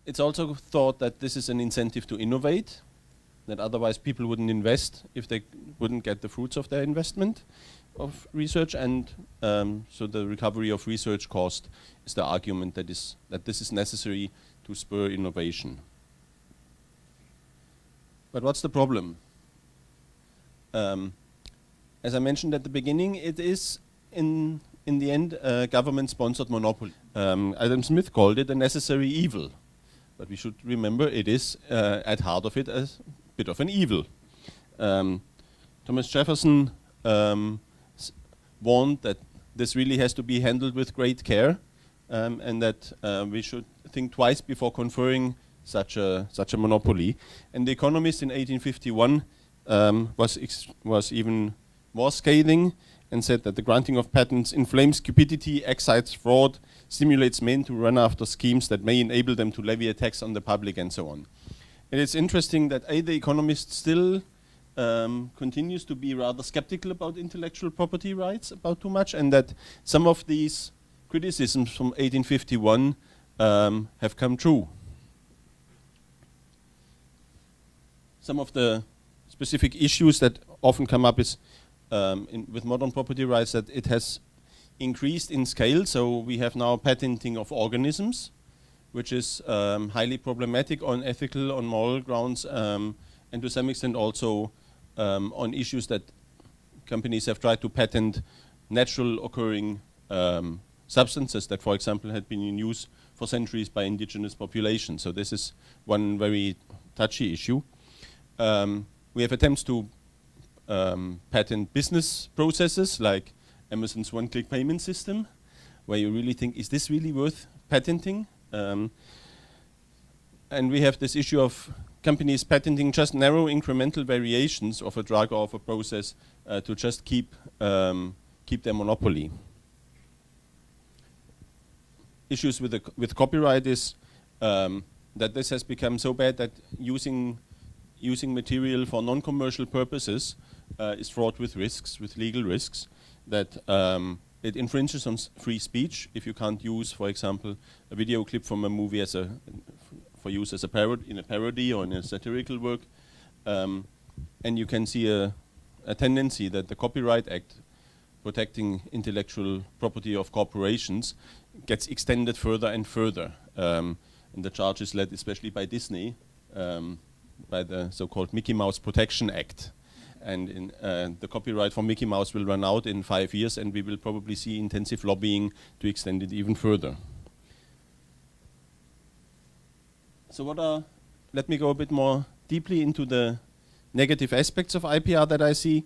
It's also thought that this is an incentive to innovate, that otherwise people wouldn't invest if they wouldn't get the fruits of their investment of research, and so the recovery of research cost is the argument that this is necessary to spur innovation. But what's the problem? As I mentioned at the beginning, it is in the end a government-sponsored monopoly. Adam Smith called it a necessary evil, but we should remember it is at heart of it a bit of an evil. Thomas Jefferson warned that this really has to be handled with great care, and that we should think twice before conferring such a monopoly. And The Economist in 1851 was even more scathing and said that the granting of patents inflames cupidity, excites fraud, stimulates men to run after schemes that may enable them to levy a tax on the public, and so on. And it's interesting that The Economist still continues to be rather skeptical about intellectual property rights about too much, and that some of these criticisms from 1851 have come true. Some of the specific issues that often come up is with modern property rights that it has increased in scale. So we have now patenting of organisms, which is highly problematic on ethical, on moral grounds, and to some extent also on issues that companies have tried to patent natural occurring substances that, for example, had been in use for centuries by indigenous populations. So this is one very touchy issue. We have attempts to patent business processes like Amazon's one-click payment system, where you really think, is this really worth patenting? And we have this issue of companies patenting just narrow incremental variations of a drug or of a process to just keep their monopoly. Issues with copyright is that this has become so bad that using material for non-commercial purposes is fraught with risks, with legal risks, that it infringes on free speech if you can't use, for example, a video clip from a movie as for use as in a parody or in a satirical work. And you can see a tendency that the Copyright Act protecting intellectual property of corporations gets extended further and further. And the charge is led especially by Disney, by the so-called Mickey Mouse Protection Act. And the copyright for Mickey Mouse will run out in 5 years, and we will probably see intensive lobbying to extend it even further. So let me go a bit more deeply into the negative aspects of IPR that I see.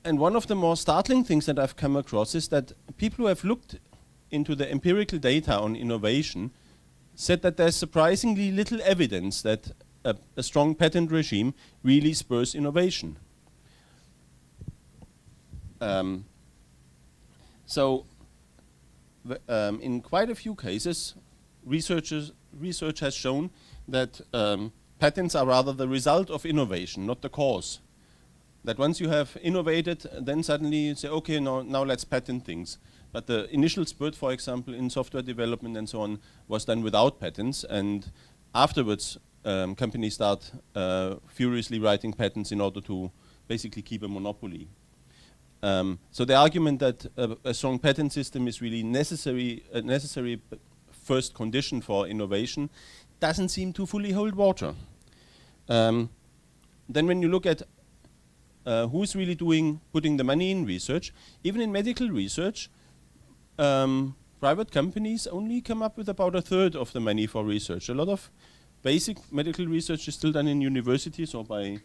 And one of the more startling things that I've come across is that people who have looked into the empirical data on innovation said that there's surprisingly little evidence that a strong patent regime really spurs innovation. In quite a few cases, research has shown that patents are rather the result of innovation, not the cause. That once you have innovated, then suddenly you say, okay, now let's patent things. But the initial spurt, for example, in software development and so on, was done without patents, and afterwards companies start furiously writing patents in order to basically keep a monopoly. So the argument that a strong patent system is really a necessary first condition for innovation doesn't seem to fully hold water. Then when you look at who's really putting the money in research, even in medical research, private companies only come up with about 1/3 of the money for research. A lot of basic medical research is still done in universities or by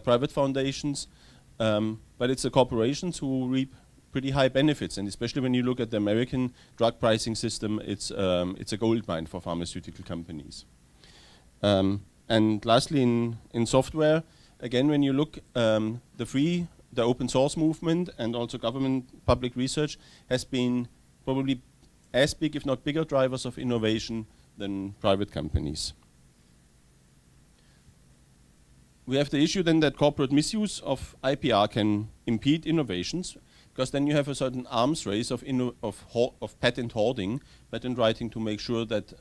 private foundations, but it's the corporations who reap pretty high benefits, and especially when you look at the American drug pricing system, it's a goldmine for pharmaceutical companies. And lastly, in software, again, when you look, the open source movement and also government public research has been probably as big, if not bigger, drivers of innovation than private companies. We have the issue then that corporate misuse of IPR can impede innovations, because then you have a certain arms race of patent hoarding, patent writing, to make sure that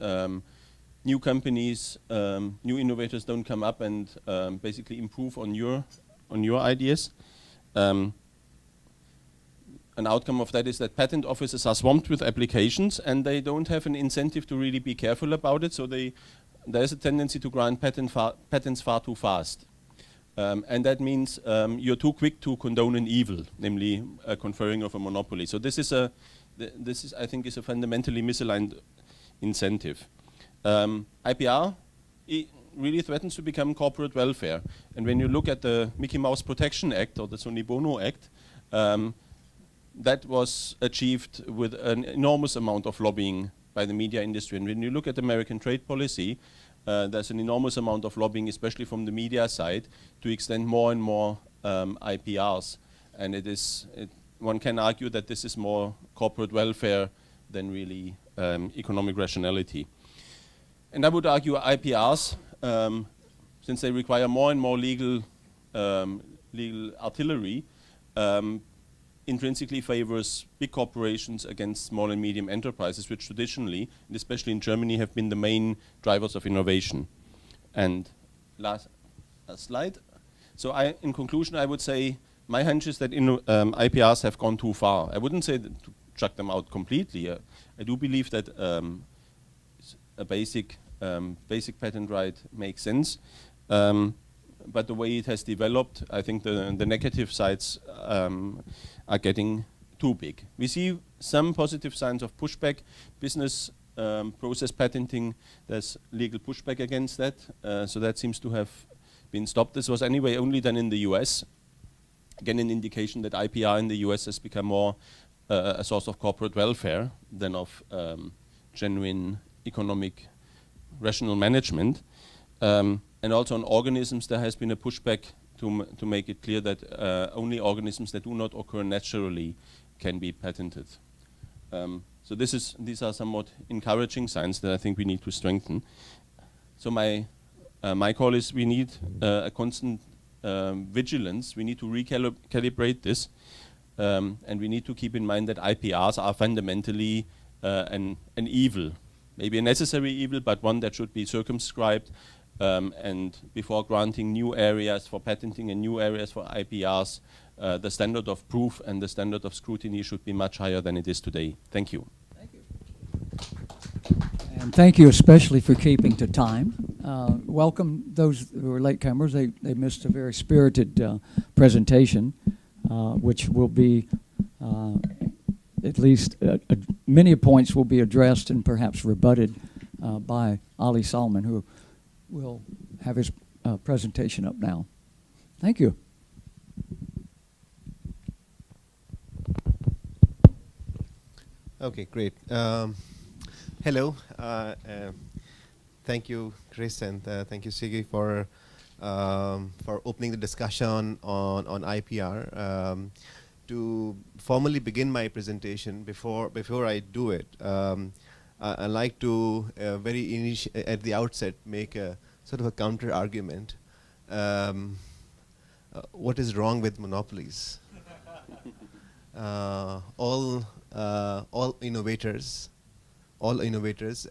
new companies, new innovators don't come up and basically improve on your ideas. An outcome of that is that patent offices are swamped with applications, and they don't have an incentive to really be careful about it. So there's a tendency to grant patents far too fast. And that means you're too quick to condone an evil, namely conferring of a monopoly. So this is I think, is a fundamentally misaligned incentive. IPR really threatens to become corporate welfare. And when you look at the Mickey Mouse Protection Act or the Sonny Bono Act, that was achieved with an enormous amount of lobbying by the media industry. And when you look at American trade policy, there's an enormous amount of lobbying, especially from the media side, to extend more and more IPRs. And one can argue that this is more corporate welfare than really economic rationality. And I would argue IPRs, since they require more and more legal artillery, intrinsically favors big corporations against small and medium enterprises, which traditionally, and especially in Germany, have been the main drivers of innovation. And last slide. So in conclusion, I would say my hunch is that IPRs have gone too far. I wouldn't say to chuck them out completely. I do believe that a basic patent right makes sense. But the way it has developed, I think the negative sides are getting too big. We see some positive signs of pushback. Business process patenting, there's legal pushback against that. So that seems to have been stopped. This was anyway only done in the US. Again, an indication that IPR in the US has become more a source of corporate welfare than of genuine economic rational management. And also on organisms, there has been a pushback to make it clear that only organisms that do not occur naturally can be patented. So these are somewhat encouraging signs that I think we need to strengthen. So my call is we need a constant vigilance. We need to recalibrate this, and we need to keep in mind that IPRs are fundamentally an evil, maybe a necessary evil, but one that should be circumscribed. And before granting new areas for patenting and new areas for IPRs, the standard of proof and the standard of scrutiny should be much higher than it is today. Thank you. Thank you. And thank you especially for keeping to time. Welcome those who are latecomers. They missed a very spirited presentation, which will be at least many points will be addressed and perhaps rebutted by Ali Salman, who will have his presentation up now. Thank you. Okay, great. Hello. Thank you, Cris, and thank you, Siegfried, for opening the discussion on IPR. To formally begin my presentation, before I do it, I'd like to at the outset make a sort of a counter argument. What is wrong with monopolies? All innovators,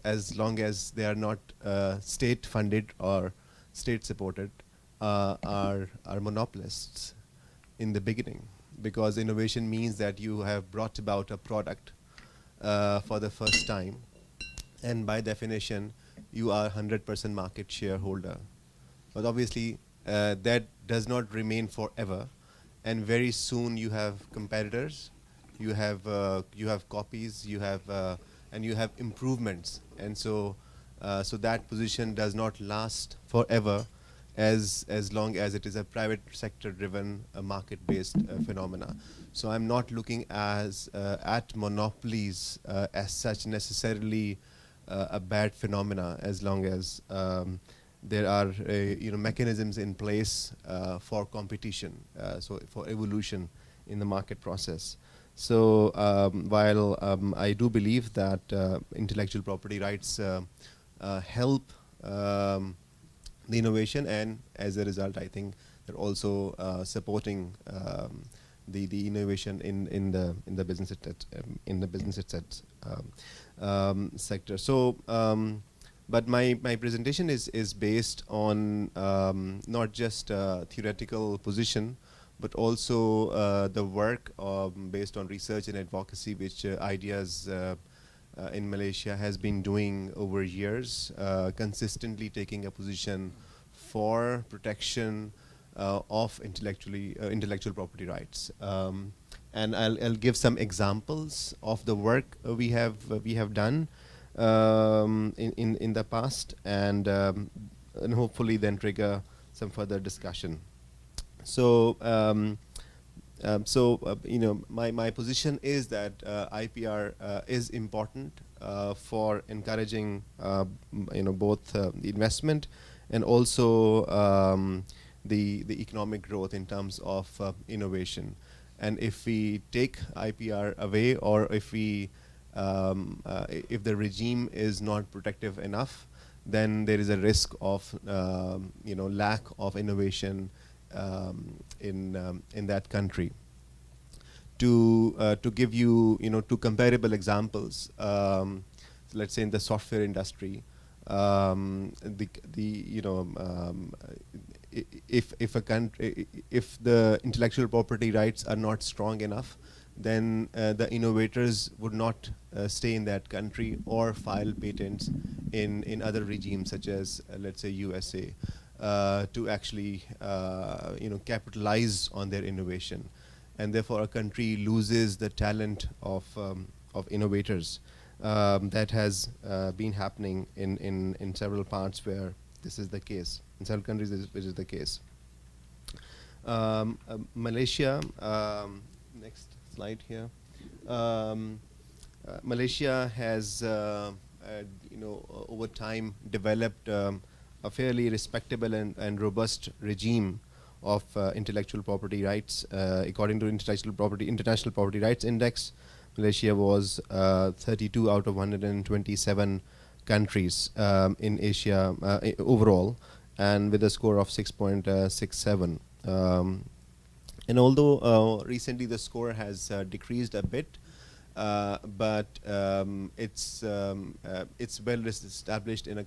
as long as they are not state funded or state supported, are monopolists in the beginning, because innovation means that you have brought about a product for the first time, and by definition you are 100% market shareholder. But obviously that does not remain forever, and very soon you have competitors, you have copies, and you have improvements, and so that position does not last forever, as long as it is a private sector driven market-based phenomena. So I'm not looking at monopolies as such necessarily a bad phenomena, as long as there are mechanisms in place for competition, so for evolution in the market process. So while I do believe that intellectual property rights help the innovation, and as a result I think they're also supporting the innovation in the business sector. So, but my presentation is based on not just theoretical position, but also the work based on research and advocacy, which Ideas in Malaysia has been doing over years, consistently taking a position for protection of intellectual property rights. And I'll give some examples of the work we have done in the past, and hopefully then trigger some further discussion. So, my position is that IPR is important for encouraging, both the investment and also the economic growth in terms of innovation. And if we take IPR away, or if we if the regime is not protective enough, then there is a risk of lack of innovation in that country. To give you two comparable examples, so let's say in the software industry, if a country, if the intellectual property rights are not strong enough, then the innovators would not stay in that country or file patents in other regimes, such as let's say USA, to actually capitalize on their innovation, and therefore a country loses the talent of innovators. That has been happening in several parts where this is the case. In several countries, which is the case. Malaysia. Next slide here. Malaysia has, over time developed a fairly respectable and robust regime of intellectual property rights. According to International Property Rights Index, Malaysia was 32 out of 127 countries in Asia overall, and with a score of 6.67. And although recently the score has decreased a bit, but it's well established in a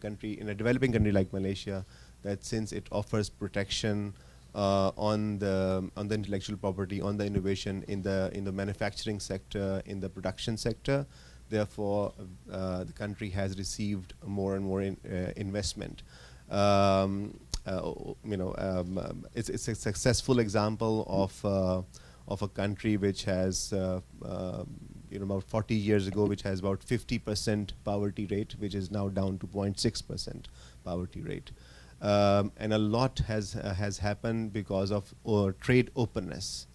developing country like Malaysia, that since it offers protection on the intellectual property, on the innovation in the manufacturing sector, in the production sector, therefore the country has received more and more investment. It's a successful example of a country which has about 40 years ago, which has about 50% poverty rate, which is now down to 0.6% poverty rate. And a lot has happened because of trade openness,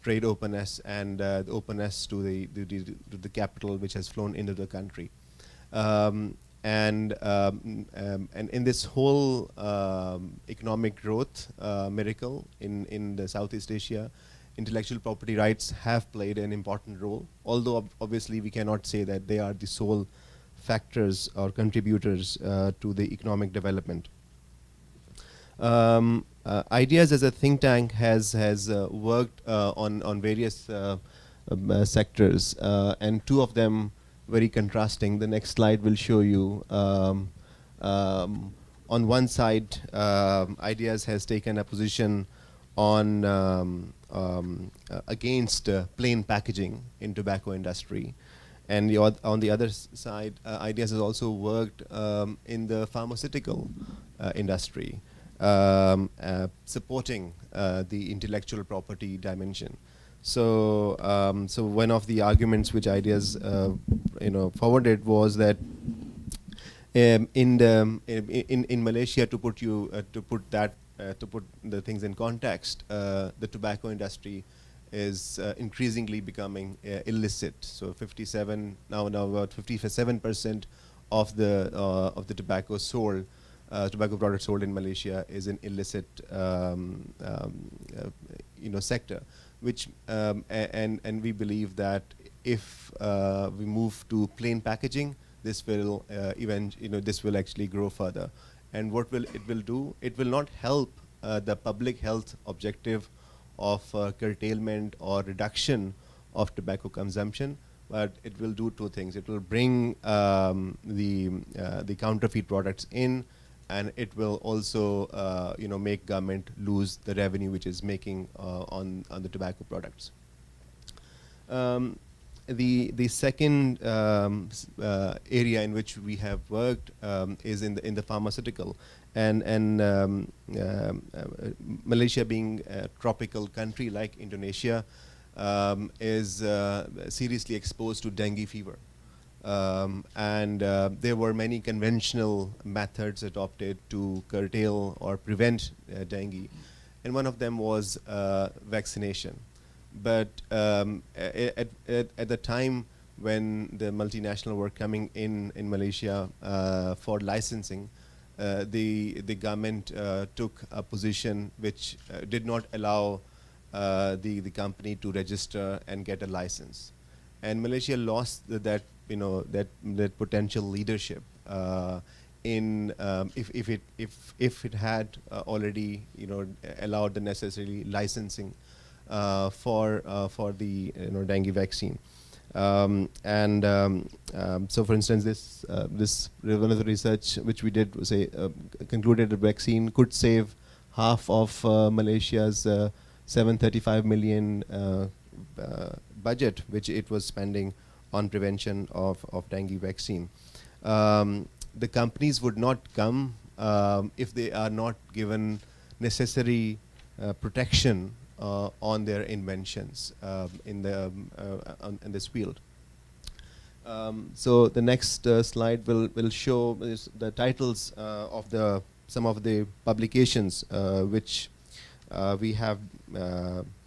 and the openness to the capital which has flown into the country. And in this whole economic growth miracle in the Southeast Asia, intellectual property rights have played an important role, although obviously we cannot say that they are the sole factors or contributors to the economic development. Ideas as a think tank has worked on various sectors, and two of them very contrasting. The next slide will show you. On one side, Ideas has taken a position on against plain packaging in tobacco industry, and on the other side, Ideas has also worked in the pharmaceutical industry, supporting the intellectual property dimension. So, so one of the arguments which Ideas forwarded was that in Malaysia, to put the things in context, the tobacco industry is increasingly becoming illicit. So 57 now about 57% of the tobacco sold. Tobacco products sold in Malaysia is an illicit sector, which and we believe that if we move to plain packaging, this will this will actually grow further. And what it will do? It will not help the public health objective of curtailment or reduction of tobacco consumption, but it will do two things. It will bring the counterfeit products in, and it will also make government lose the revenue which is making on the tobacco products. The second area in which we have worked is in the pharmaceutical, and Malaysia being a tropical country like Indonesia is seriously exposed to dengue fever. There were many conventional methods adopted to curtail or prevent dengue, and one of them was vaccination. But at the time when the multinational were coming in Malaysia for licensing, the government took a position which did not allow the company to register and get a license, and Malaysia lost that potential leadership in if it had already allowed the necessary licensing for the dengue vaccine. So for instance, this one of the research which we did was concluded the vaccine could save half of Malaysia's 735 million budget which it was spending on prevention of dengue vaccine. The companies would not come if they are not given necessary protection on their inventions in this field. So the next slide will show the titles of some of the publications which we have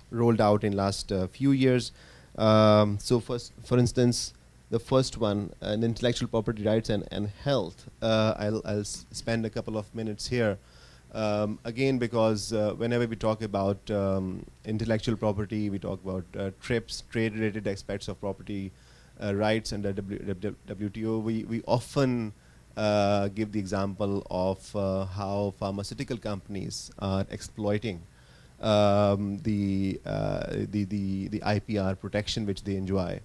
rolled out in last few years. So first, for instance, the first one, intellectual property rights and health. I'll spend a couple of minutes here. Again, because whenever we talk about intellectual property, we talk about TRIPS, trade-related aspects of property rights under WTO. We often give the example of how pharmaceutical companies are exploiting the IPR protection which they enjoy.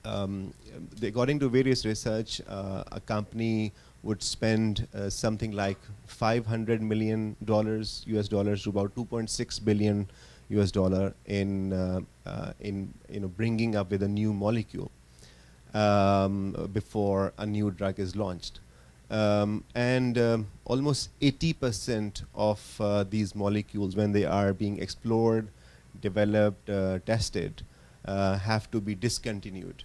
According to various research, a company would spend something like $500 million US dollars to about $2.6 billion US dollar in bringing up with a new molecule before a new drug is launched. Almost 80% of these molecules, when they are being explored, developed, tested, have to be discontinued.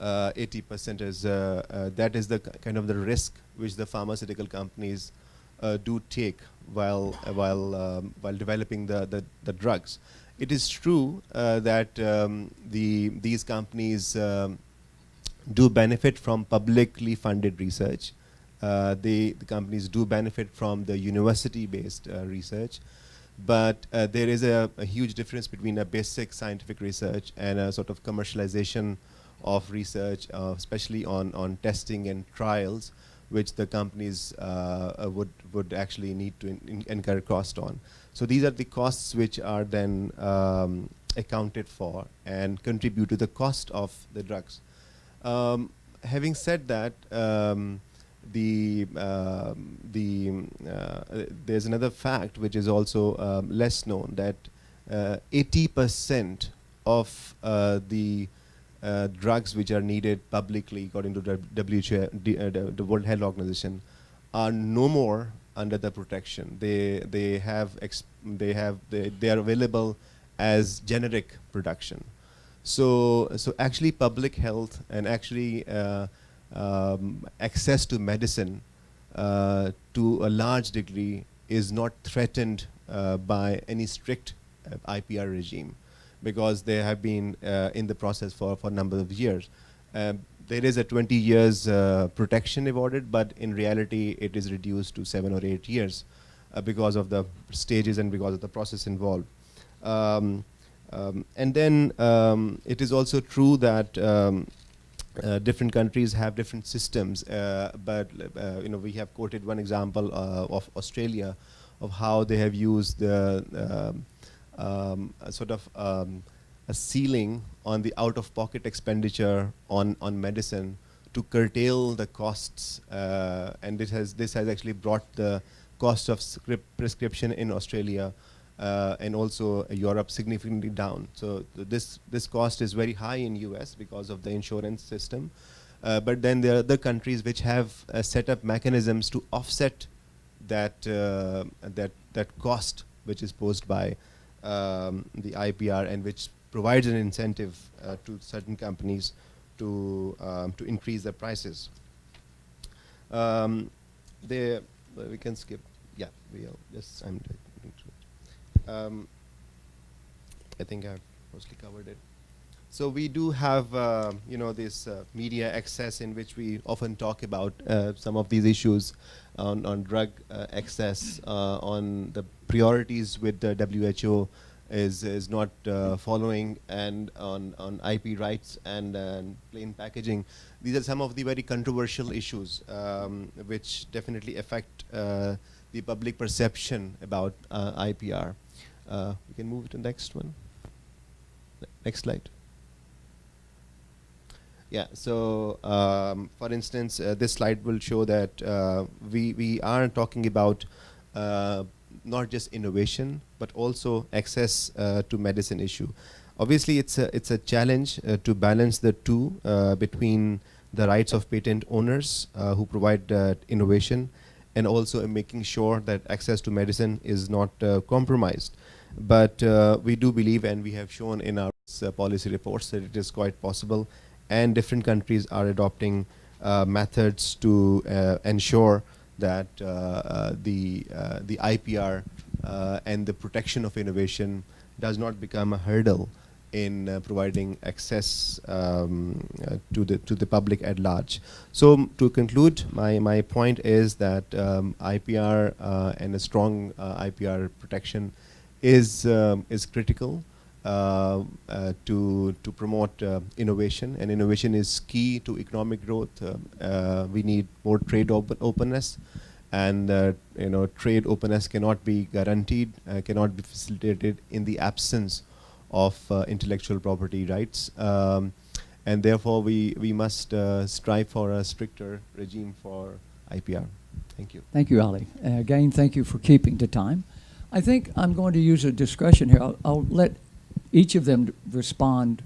80% is that is the kind of the risk which the pharmaceutical companies do take while developing the drugs. It is true that these companies do benefit from publicly funded research. The companies do benefit from the university-based research, but there is a huge difference between a basic scientific research and a sort of commercialization of research, especially on testing and trials, which the companies would actually need to incur cost on. So these are the costs which are then accounted for and contribute to the cost of the drugs. Having said that, there's another fact which is also less known, that 80% of the drugs which are needed publicly, according to the WHO, the World Health Organization, are no more under the protection. They are available as generic production. So actually, public health and actually access to medicine to a large degree is not threatened by any strict IPR regime, because they have been in the process for a number of years. There is a 20 years protection awarded, but in reality it is reduced to 7 or 8 years because of the stages and because of the process involved. And then it is also true that different countries have different systems, but we have quoted one example of Australia, of how they have used a sort of a ceiling on the out-of-pocket expenditure on medicine to curtail the costs, and this has actually brought the cost of prescription in Australia and also Europe significantly down. So this cost is very high in US because of the insurance system, but then there are other countries which have set up mechanisms to offset that cost which is posed by the IPR, and which provides an incentive to certain companies to increase their prices. We can skip. Yeah, we'll just. I'm doing through it. I think I've mostly covered it. So we do have, this media access in which we often talk about some of these issues on drug access, on the priorities with the WHO is not following, and on IP rights and plain packaging. These are some of the very controversial issues which definitely affect the public perception about IPR. We can move to the next one. Next slide. Yeah, so for instance, this slide will show that we are talking about not just innovation, but also access to medicine issue. Obviously, it's a challenge to balance the two between the rights of patent owners who provide innovation, and also making sure that access to medicine is not compromised. But we do believe, and we have shown in our policy reports, that it is quite possible, and different countries are adopting methods to ensure that the IPR and the protection of innovation does not become a hurdle in providing access to the public at large. So to conclude, my point is that IPR and a strong IPR protection is critical to promote innovation, and innovation is key to economic growth. We need more trade openness, and trade openness cannot be guaranteed, cannot be facilitated in the absence of intellectual property rights, and therefore we must strive for a stricter regime for IPR. Thank you. Thank you, Ali. Again, thank you for keeping to time. I think I'm going to use a discretion here. I'll let each of them respond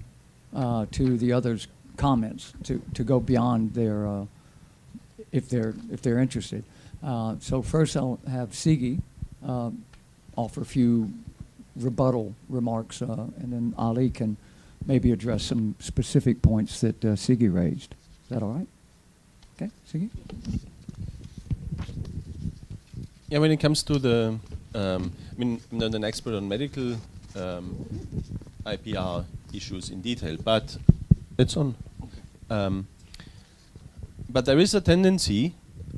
to the others' comments to go beyond their if they're interested. So first, I'll have Sigi offer a few rebuttal remarks, and then Ali can maybe address some specific points that Sigi raised. Is that all right? Okay, Sigi? Yeah, when it comes to the, I'm not an expert on medical IPR issues in detail, but it's on. But there is a tendency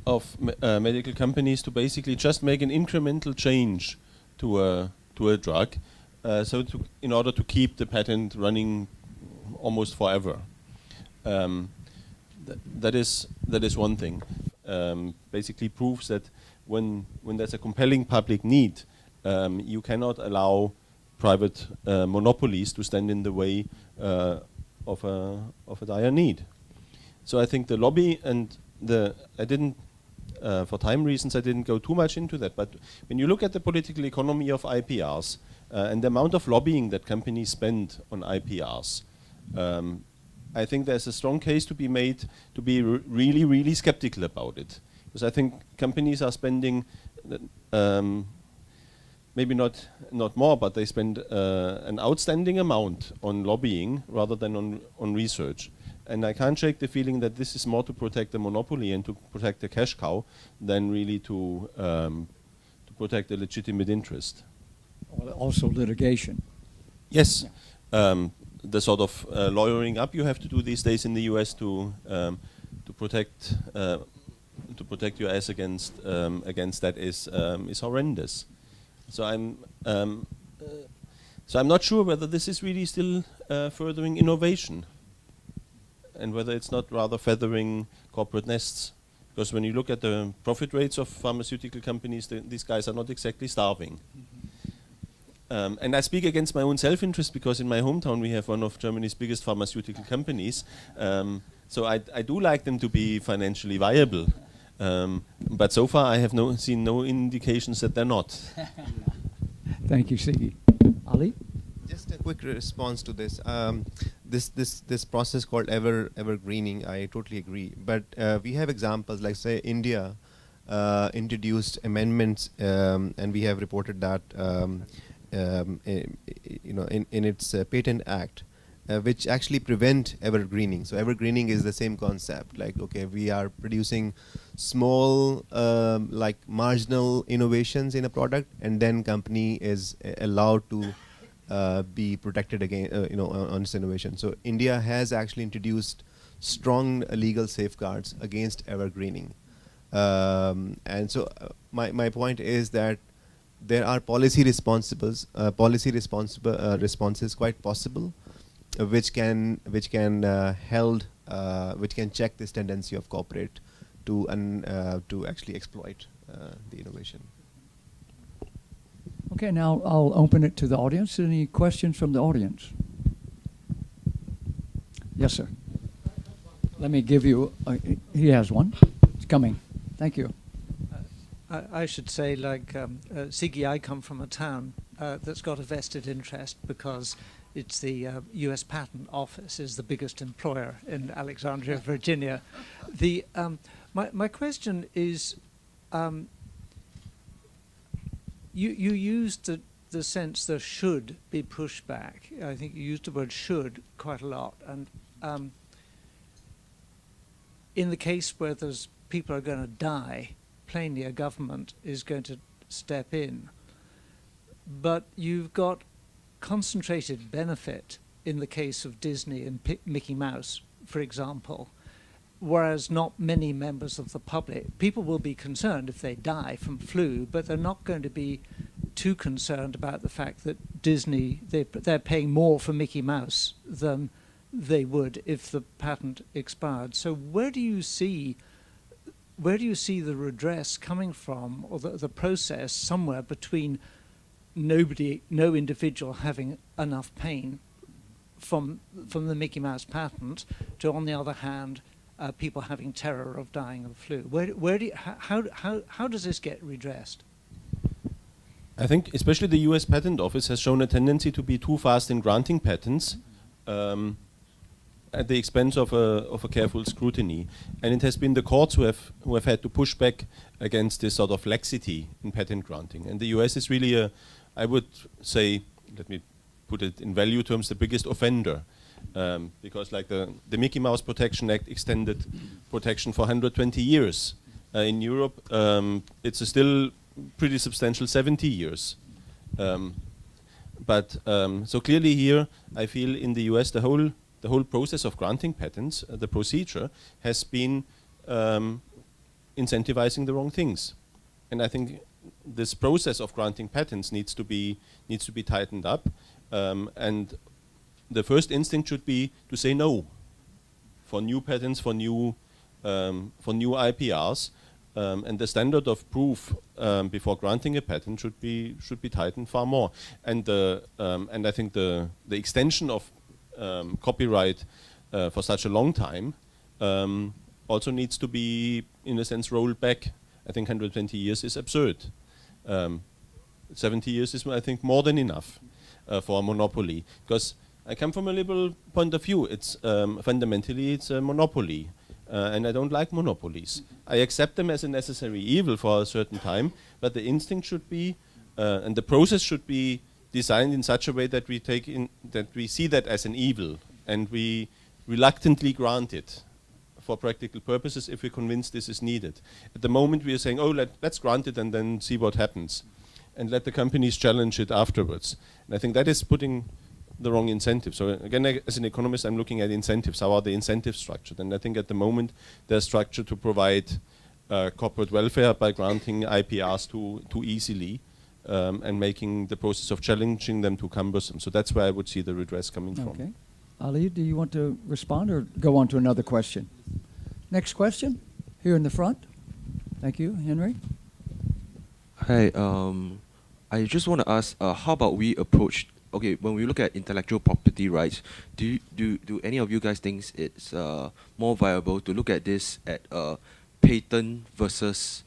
of medical companies to basically just make an incremental change to a drug, in order to keep the patent running almost forever. That is one thing. Basically proves that when there's a compelling public need, you cannot allow private monopolies to stand in the way of a dire need. So I think the lobby and I didn't, for time reasons, I didn't go too much into that. But when you look at the political economy of IPRs and the amount of lobbying that companies spend on IPRs, I think there's a strong case to be made to be really, really skeptical about it. Because I think companies are spending, maybe not more, but they spend an outstanding amount on lobbying rather than on research. And I can't shake the feeling that this is more to protect the monopoly and to protect the cash cow than really to protect the legitimate interest. Also litigation. Yes. Yeah. The sort of lawyering up you have to do these days in the US to protect your ass against that is horrendous. So I'm not sure whether this is really still furthering innovation, and whether it's not rather feathering corporate nests. Because when you look at the profit rates of pharmaceutical companies, these guys are not exactly starving. And I speak against my own self-interest because in my hometown we have one of Germany's biggest pharmaceutical companies. So I do like them to be financially viable. But so far I have seen no indications that they're not. Thank you, Sigi. Ali? Just a quick response to this. This process called evergreening, I totally agree. But we have examples like, say, India introduced amendments, and we have reported that in its Patent Act, which actually prevent evergreening. So evergreening is the same concept. Like, okay, we are producing small, like marginal innovations in a product, and then company is allowed to be protected against, on its innovation. So India has actually introduced strong legal safeguards against evergreening. And so my point is that there are policy responses quite possible, which can check this tendency of corporate to actually exploit the innovation. Okay, now I'll open it to the audience. Any questions from the audience? Yes, sir. Let me give you, he has one. It's coming. Thank you. I should say, like Sigi, I come from a town that's got a vested interest because it's the U.S. Patent Office is the biggest employer in Alexandria, Virginia. The my question is, you used the sense there should be pushback. I think you used the word should quite a lot, and in the case where there's people are going to die, plainly a government is going to step in. But you've got concentrated benefit in the case of Disney and Mickey Mouse, for example, whereas not many members of the public, people will be concerned if they die from flu, but they're not going to be too concerned about the fact that Disney, they're paying more for Mickey Mouse than they would if the patent expired. So where do you see the redress coming from, or the process somewhere between no individual having enough pain from the Mickey Mouse patent to, on the other hand, people having terror of dying of flu? How does this get redressed? I think especially the US Patent Office has shown a tendency to be too fast in granting patents at the expense of a careful scrutiny. And it has been the courts who have had to push back against this sort of laxity in patent granting. And the US is really I would say, let me put it in value terms, the biggest offender. Because like the Mickey Mouse Protection Act extended protection for 120 years. In Europe, it's a still pretty substantial 70 years. So clearly here, I feel in the US, the whole process of granting patents, the procedure, has been incentivizing the wrong things. And I think this process of granting patents needs to be tightened up. And the first instinct should be to say no for new patents, for new IPRs, and the standard of proof before granting a patent should be tightened far more. And I think the extension of copyright for such a long time also needs to be, in a sense, rolled back. I think 120 years is absurd. 70 years is, I think, more than enough for a monopoly. Because I come from a liberal point of view. It's fundamentally it's a monopoly, and I don't like monopolies. I accept them as a necessary evil for a certain time, but the instinct should be, and the process should be designed in such a way that we see that as an evil, and we reluctantly grant it for practical purposes if we're convinced this is needed. At the moment we are saying, oh, let's grant it and then see what happens, and let the companies challenge it afterwards. And I think that is putting the wrong incentive. So again, as an economist, I'm looking at incentives. How are the incentives structured? And I think at the moment they're structured to provide corporate welfare by granting IPRs too easily, and making the process of challenging them too cumbersome. So that's where I would see the redress coming from. Ali, do you want to respond or go on to another question? Next question? Here in the front. Thank you, Henry. Hi, I just want to ask, how about we approach, okay, when we look at intellectual property rights, do any of you guys think it's more viable to look at this at a patent versus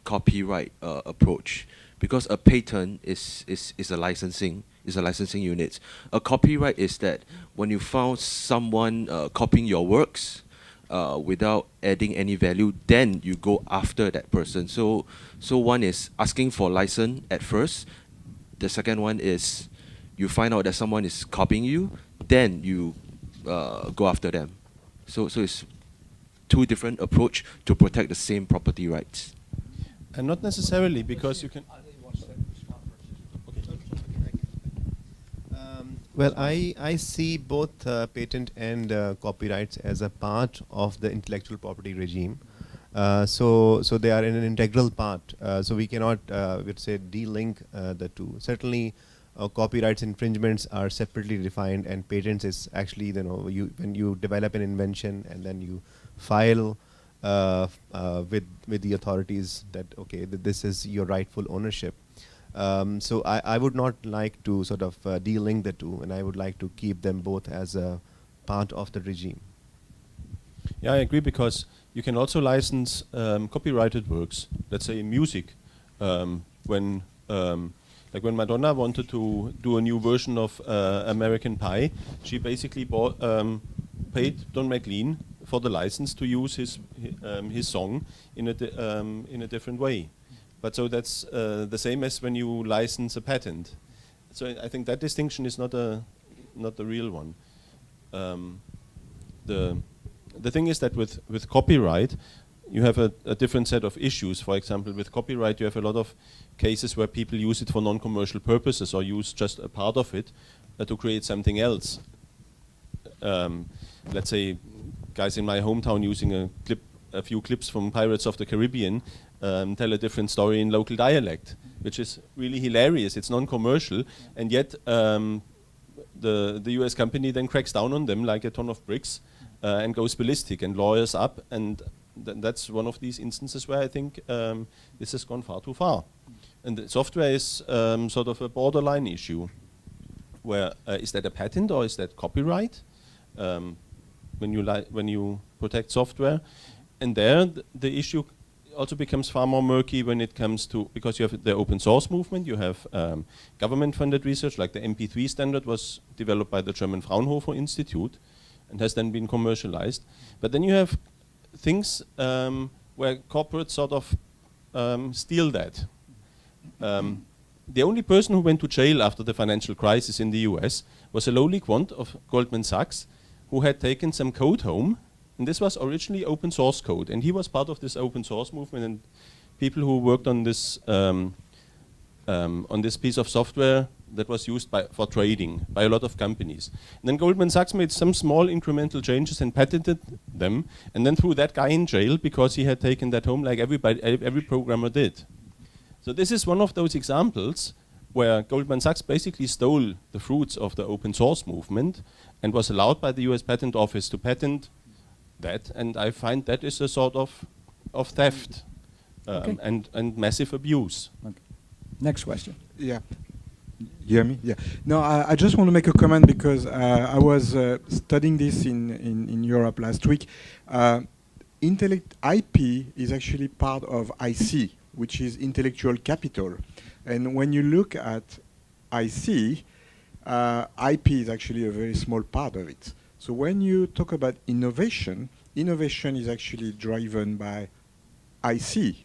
copyright approach? Because a patent is a licensing unit. A copyright is that when you found someone copying your works without adding any value, then you go after that person. So one is asking for license at first. The second one is you find out that someone is copying you, then you go after them. So it's two different approach to protect the same property rights. And not necessarily, because you can. Well, I see both patent and copyrights as a part of the intellectual property regime. So they are an integral part. So we cannot, we'd say, de-link the two. Certainly, copyrights infringements are separately defined, and patents is actually, when you develop an invention and then you file with the authorities that that this is your rightful ownership. So I would not like to sort of de-link the two, and I would like to keep them both as a part of the regime. Yeah, I agree, because you can also license copyrighted works. Let's say music. When Madonna wanted to do a new version of American Pie, she basically paid Don McLean for the license to use his song in a different way. But so that's the same as when you license a patent. So I think that distinction is not the real one. The thing is that with copyright, you have a different set of issues. For example, with copyright, you have a lot of cases where people use it for non-commercial purposes, or use just a part of it to create something else. Let's say guys in my hometown using a few clips from Pirates of the Caribbean tell a different story in local dialect, which is really hilarious. It's non-commercial, and yet the US company then cracks down on them like a ton of bricks and goes ballistic and lawyers up, and that's one of these instances where I think this has gone far too far. And the software is sort of a borderline issue, where is that a patent or is that copyright? When you protect software, and there the issue also becomes far more murky when it comes to, because you have the open source movement, you have government-funded research, like the MP3 standard was developed by the German Fraunhofer Institute and has then been commercialized. But then you have things where corporates sort of steal that. The only person who went to jail after the financial crisis in the US was a lowly quant of Goldman Sachs, who had taken some code home. And this was originally open source code, and he was part of this open source movement, and people who worked on this piece of software that was used for trading by a lot of companies. And then Goldman Sachs made some small incremental changes and patented them, and then threw that guy in jail because he had taken that home, like every programmer did. So this is one of those examples where Goldman Sachs basically stole the fruits of the open source movement and was allowed by the US Patent Office to patent that, and I find that is a sort of theft and massive abuse. Okay. Next question. Yeah. You hear me? Yeah. No, I just want to make a comment, because I was studying this in Europe last week. IP is actually part of IC, which is intellectual capital. And when you look at IC, IP is actually a very small part of it. So when you talk about innovation, innovation is actually driven by IC,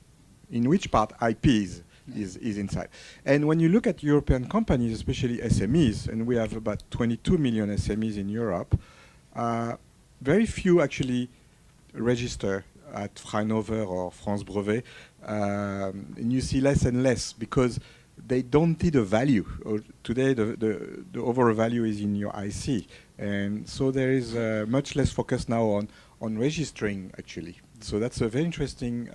in which part IP is inside. And when you look at European companies, especially SMEs, and we have about 22 million SMEs in Europe, very few actually register at Fraunhofer or France Brevet, and you see less and less because they don't see the value. Today, the overall value is in your IC. And so there is much less focus now on registering, actually. So that's a very interesting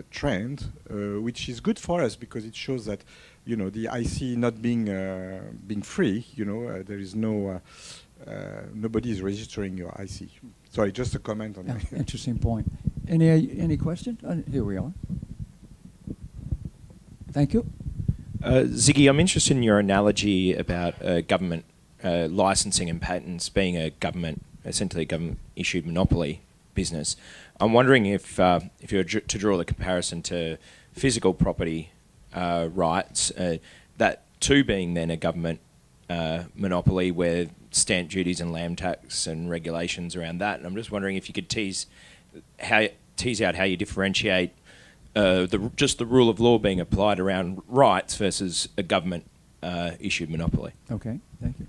trend, which is good for us because it shows that, the IC not being free, there is no, nobody is registering your IC. Sorry, just a comment on that. Interesting point. Any question? Here we are. Thank you. Ziggy, I'm interested in your analogy about government licensing and patents being essentially a government-issued monopoly business. I'm wondering if you were to draw the comparison to physical property rights, that too being then a government monopoly where stamp duties and land tax and regulations around that. And I'm just wondering if you could tease out how you differentiate just the rule of law being applied around rights versus a government issued monopoly. Okay, thank you.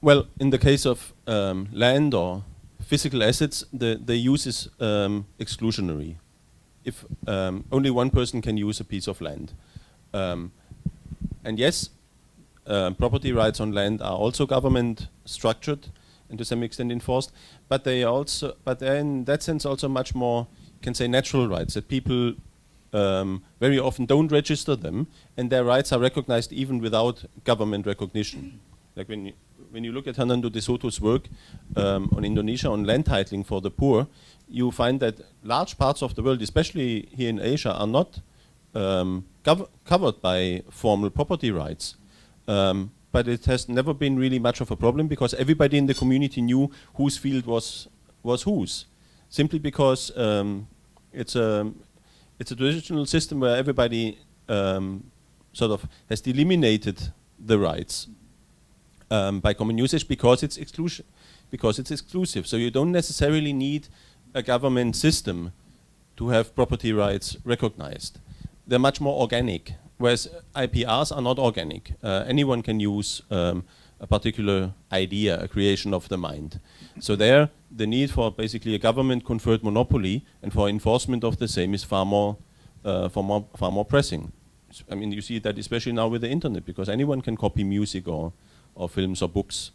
Well, in the case of land or physical assets, the use is exclusionary. If only one person can use a piece of land. And yes, property rights on land are also government structured and to some extent enforced, but they're in that sense also much more, you can say, natural rights, that people very often don't register them, and their rights are recognized even without government recognition. Like when you look at Hernando de Soto's work on Indonesia, on land titling for the poor, you find that large parts of the world, especially here in Asia, are not covered by formal property rights. But it has never been really much of a problem because everybody in the community knew whose field was whose. Simply because it's a traditional system where everybody sort of has delimited the rights by common usage because it's exclusive. So you don't necessarily need a government system to have property rights recognized. They're much more organic, whereas IPRs are not organic. Anyone can use a particular idea, a creation of the mind. So there, the need for basically a government-conferred monopoly and for enforcement of the same is far more pressing. I mean, you see that especially now with the internet, because anyone can copy music or films or books,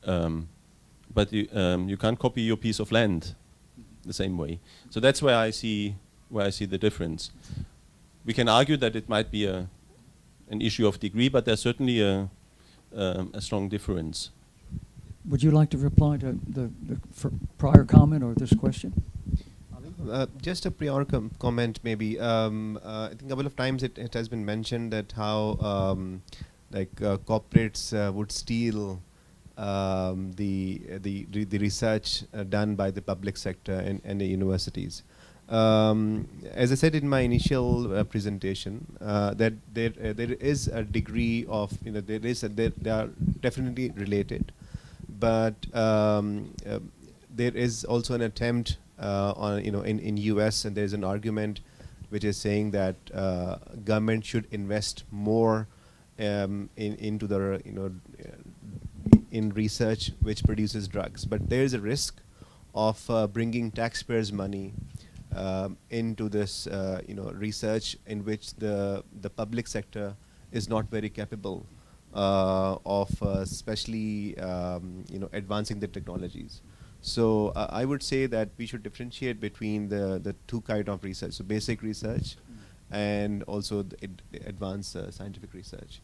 but you can't copy your piece of land the same way. So that's where I see the difference. We can argue that it might be an issue of degree, but there's certainly a strong difference. Would you like to reply to the prior comment or this question? Just a prior comment, maybe. I think a couple of times it has been mentioned that how corporates would steal the research done by the public sector and the universities. As I said in my initial presentation, that there is a degree of, they are definitely related, but there is also an attempt in US, and there is an argument which is saying that government should invest more into the in research which produces drugs, but there is a risk of bringing taxpayers' money into this research in which the public sector is not very capable of especially advancing the technologies. So I would say that we should differentiate between the two kind of research, so basic research and also the advanced scientific research.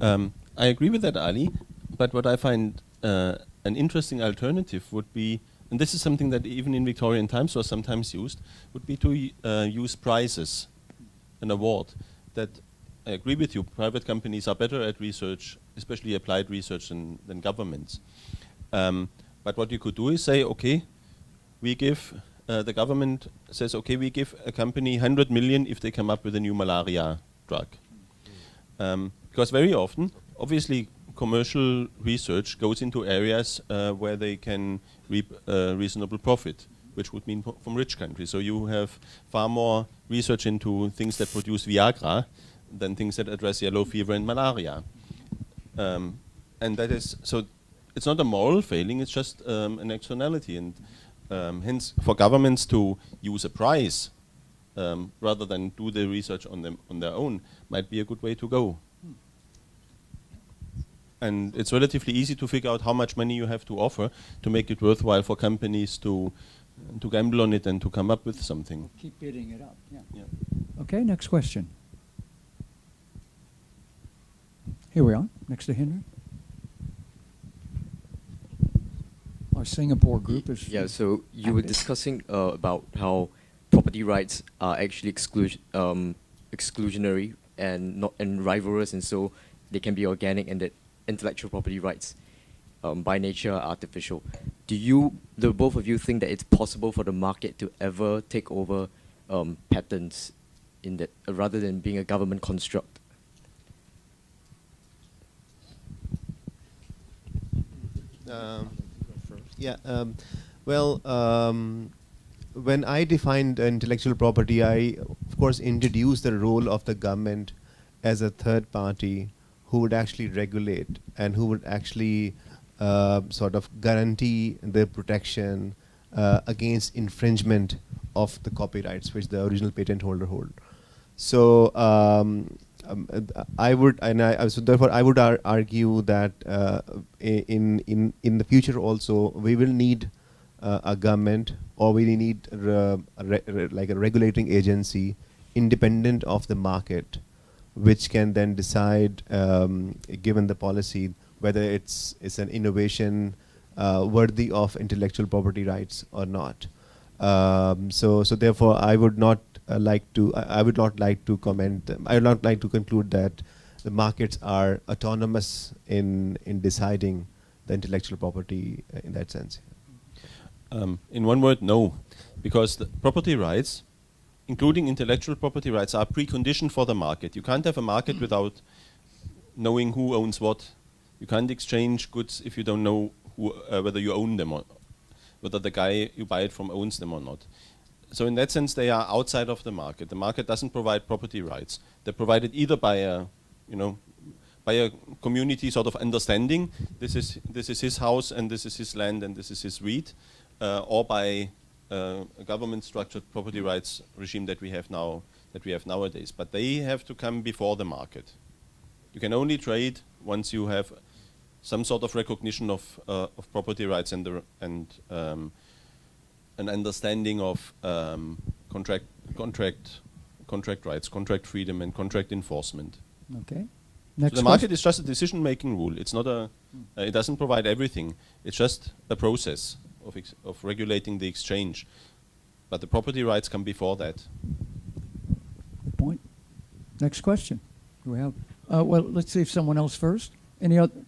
I agree with that, Ali, but what I find an interesting alternative would be, and this is something that even in Victorian times was sometimes used, would be to use prizes, an award. That I agree with you, private companies are better at research, especially applied research than governments. But what you could do is say, okay, we give, the government says, okay, we give a company 100 million if they come up with a new malaria drug. Because very often, obviously, commercial research goes into areas where they can reap reasonable profit, which would mean from rich countries. So you have far more research into things that produce Viagra than things that address yellow fever and malaria. And that is, so it's not a moral failing, it's just an externality. And hence, for governments to use a prize rather than do the research on their own might be a good way to go. And it's relatively easy to figure out how much money you have to offer to make it worthwhile for companies to gamble on it and to come up with something. Keep bidding it up. Yeah. Okay, next question. Here we are, next to Henry. our Singapore group is. Yeah, so you were discussing about how property rights are actually exclusionary and not and rivalrous, and so they can be organic, and that intellectual property rights by nature are artificial. Do you, the both of you, think that it's possible for the market to ever take over patents in that rather than being a government construct? When I defined intellectual property, I, of course, introduced the role of the government as a third party who would actually regulate and who would actually sort of guarantee the protection against infringement of the copyrights which the original patent holder hold. So I would, so therefore I would argue that in the future also we will need a government, or we need like a regulating agency independent of the market, which can then decide, given the policy, whether it's an innovation worthy of intellectual property rights or not. So therefore, I would not like to. I would not like to comment. I would not like to conclude that the markets are autonomous in deciding the intellectual property in that sense. In one word, no, because the property rights, including intellectual property rights, are precondition for the market. You can't have a market without knowing who owns what. You can't exchange goods if you don't know who, whether you own them or whether the guy you buy it from owns them or not. So in that sense, they are outside of the market. The market doesn't provide property rights. They're provided either by a, by a community sort of understanding. This is his house and this is his land and this is his wheat, or by a government-structured property rights regime that we have now, nowadays. But they have to come before the market. You can only trade once you have some sort of recognition of property rights and an understanding of contract rights, contract freedom, and contract enforcement. Okay. So the market is just a decision-making rule. It's not a. It doesn't provide everything. It's just a process of regulating the exchange. But the property rights come before that. Good point. Next question. Do we have? Well, let's see if someone else first. Any other?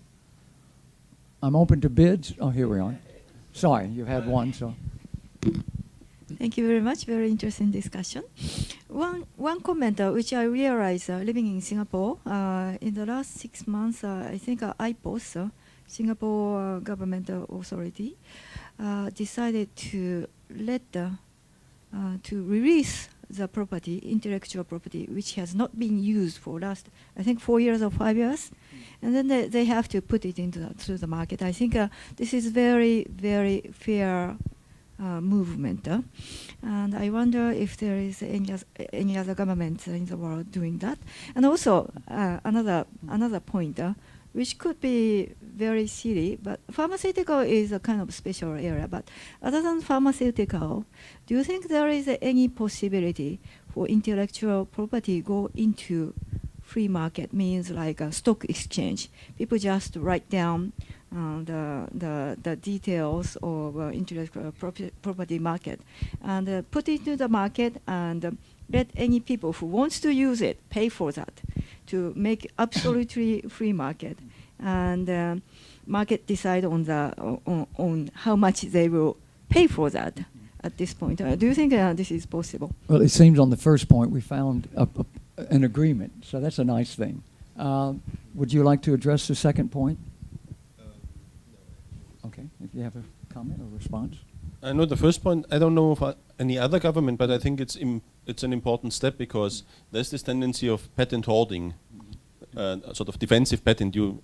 I'm open to bids. Oh, here we are. Sorry, you've had one, so. Thank you very much. Very interesting discussion. One comment which I realized living in Singapore in the last 6 months, I think IPOS, Singapore government authority, decided to to release the property, intellectual property, which has not been used for last, I think, 4 years or 5 years, and then they have to put it through the market. I think this is very, very fair movement, and I wonder if there is any other governments in the world doing that. And also another point, which could be very silly, but pharmaceutical is a kind of special area. But other than pharmaceutical, do you think there is any possibility for intellectual property go into free market, means like a stock exchange? People just write down the details of intellectual property market and put it into the market and let any people who wants to use it pay for that, to make absolutely free market, and market decide on how much they will pay for that at this point. Do you think this is possible? Well, it seems on the first point we found an agreement, so that's a nice thing. Would you like to address the second point? Okay, if you have a comment or response. I know the first point. I don't know of any other government, but I think it's an important step, because there's this tendency of patent hoarding, sort of defensive patent. You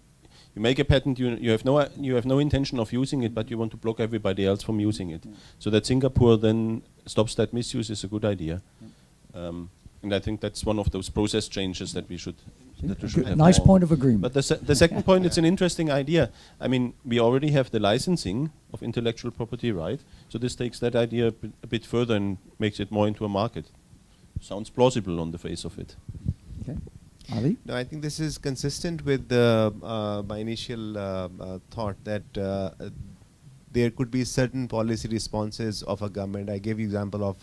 make a patent, you have no intention of using it, but you want to block everybody else from using it. So that Singapore then stops that misuse is a good idea. And I think that's one of those process changes that we should have. Nice point of agreement. But the second point, it's an interesting idea. I mean, we already have the licensing of intellectual property right, so this takes that idea a bit further and makes it more into a market. Sounds plausible on the face of it. Okay. Ali? No, I think this is consistent with my initial thought that there could be certain policy responses of a government. I gave you example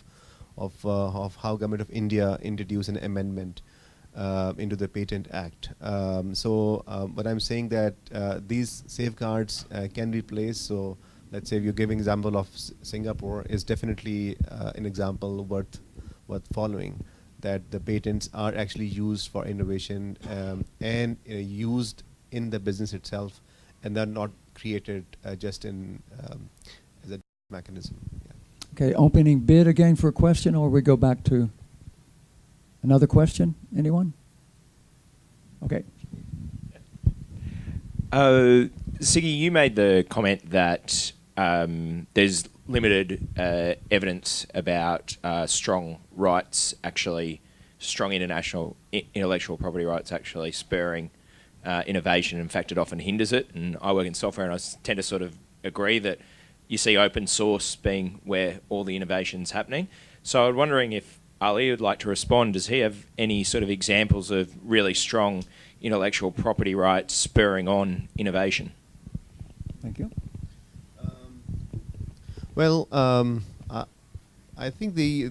of how Government of India introduced an amendment into the Patent Act. But I'm saying that these safeguards can be placed. So let's say if you're giving example of Singapore is definitely an example worth following, that the patents are actually used for innovation and used in the business itself, and they're not created just in as a mechanism. Yeah. Okay, opening bid again for a question, or we go back to another question? Anyone? Okay. Siggy, you made the comment that there's limited evidence about strong international intellectual property rights actually spurring innovation. In fact, it often hinders it. And I work in software, and I tend to sort of agree that you see open source being where all the innovation's happening. So I'm wondering if Ali would like to respond. Does he have any sort of examples of really strong intellectual property rights spurring on innovation? Thank you. Well, I think the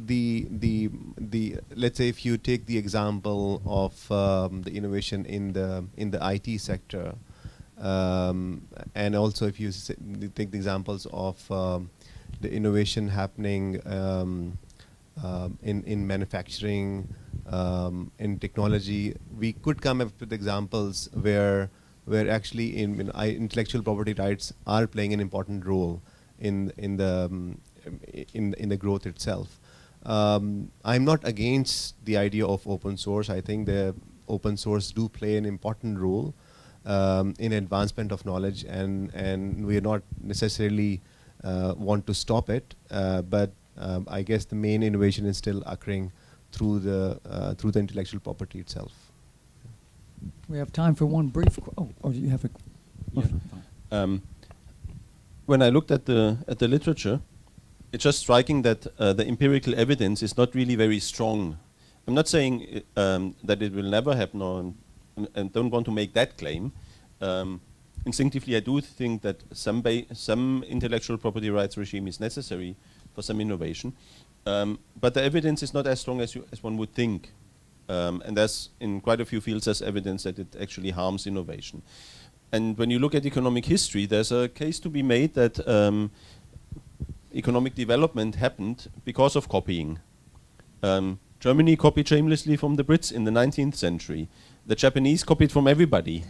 let's say if you take the example of the innovation in the IT sector, and also if you take the examples of the innovation happening in manufacturing, in technology, we could come up with examples where actually intellectual property rights are playing an important role in the growth itself. I'm not against the idea of open source. I think the open source do play an important role in advancement of knowledge, and we are not necessarily want to stop it. But I guess the main innovation is still occurring through the intellectual property itself. We have time for one brief. Or do you have a? Yeah. When I looked at the literature, it's just striking that the empirical evidence is not really very strong. I'm not saying that it will never happen, and don't want to make that claim. Instinctively, I do think that some intellectual property rights regime is necessary for some innovation, but the evidence is not as strong as one would think. And there's in quite a few fields there's evidence that it actually harms innovation. And when you look at economic history, there's a case to be made that economic development happened because of copying. Germany copied shamelessly from the Brits in the 19th century. The Japanese copied from everybody.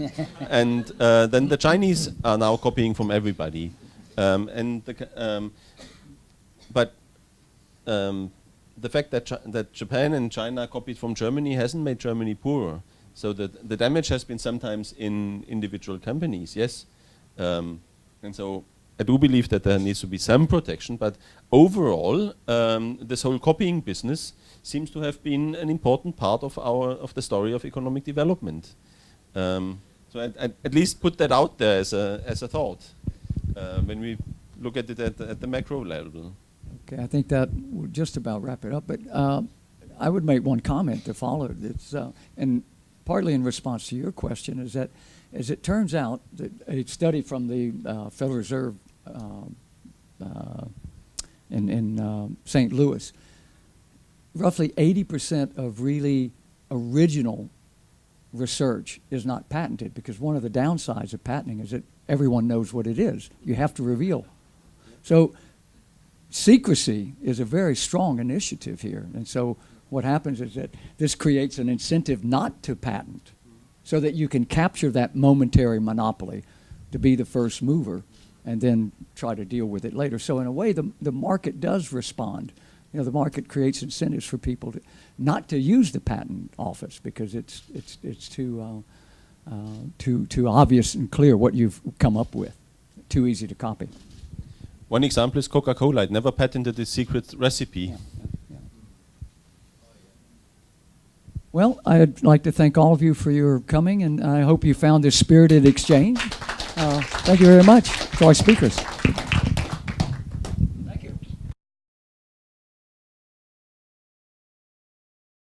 And then the Chinese are now copying from everybody. But the fact that Japan and China copied from Germany hasn't made Germany poorer. So the damage has been sometimes in individual companies, yes. And so I do believe that there needs to be some protection, but overall, this whole copying business seems to have been an important part of the story of economic development. So I at least put that out there as a thought when we look at it at the macro level. Okay, I think that would just about wrap it up. But I would make one comment to follow. It's and partly in response to your question is that, as it turns out, that a study from the Federal Reserve in St. Louis, roughly 80% of really original research is not patented, because one of the downsides of patenting is that everyone knows what it is. You have to reveal. So secrecy is a very strong initiative here. And so what happens is that this creates an incentive not to patent, so that you can capture that momentary monopoly to be the first mover and then try to deal with it later. So in a way, the market does respond. You know, the market creates incentives for people to not to use the patent office, because it's too obvious and clear what you've come up with, too easy to copy. One example is Coca-Cola. It never patented its secret recipe. Yeah. Well, I'd like to thank all of you for your coming, and I hope you found this spirited exchange. Thank you very much to our speakers.